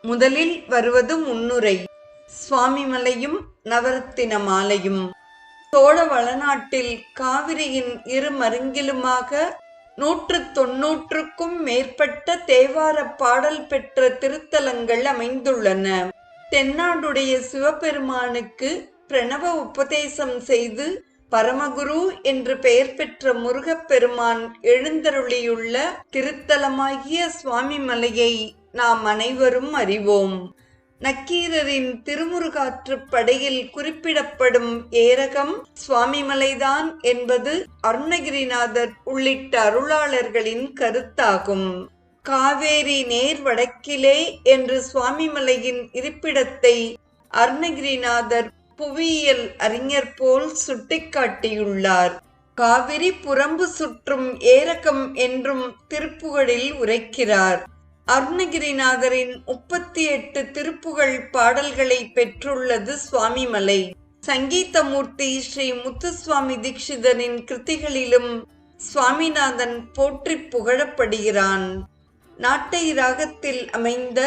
முதலில் வருவது முன்னுரை. சுவாமிமலையும் நவரத்தின மாலையும். சோழ வளநாட்டில் காவிரியின் இரு மருங்கிலுமாக 190க்கும் மேற்பட்ட தேவார பாடல் பெற்ற திருத்தலங்கள் அமைந்துள்ளன. தென்னாடுடைய சிவபெருமானுக்கு பிரணவ உபதேசம் செய்து பரமகுரு என்று பெயர் பெற்ற முருகப்பெருமான் எழுந்தருளியுள்ள திருத்தலமாகிய சுவாமிமலையை நாம் அனைவரும் அறிவோம். நக்கீரரின் திருமுருகாற்றுப் படையில் குறிப்பிடப்படும் ஏரகம் சுவாமிமலைதான் என்பது அருணகிரிநாதர் உள்ளிட்ட அருளாளர்களின் கருத்தாகும். காவேரி நேர் வடக்கிலே என்று சுவாமிமலையின் இருப்பிடத்தை அருணகிரிநாதர் புவியியல் அறிஞர் போல் சுட்டிக்காட்டியுள்ளார். காவிரி புறம்பு சுற்றும் ஏரகம் என்றும் திருப்புகழில் உரைக்கிறார். அருணகிரிநாதரின் 38 திருப்புகழ் பாடல்களை பெற்றுள்ளது சுவாமிமலை. சங்கீதமூர்த்தி ஸ்ரீ முத்துசுவாமி தீட்சிதரின் கிருதிகளிலும் சுவாமிநாதன் போற்றி புகழப்படுகிறான். நாட்டை ராகத்தில் அமைந்த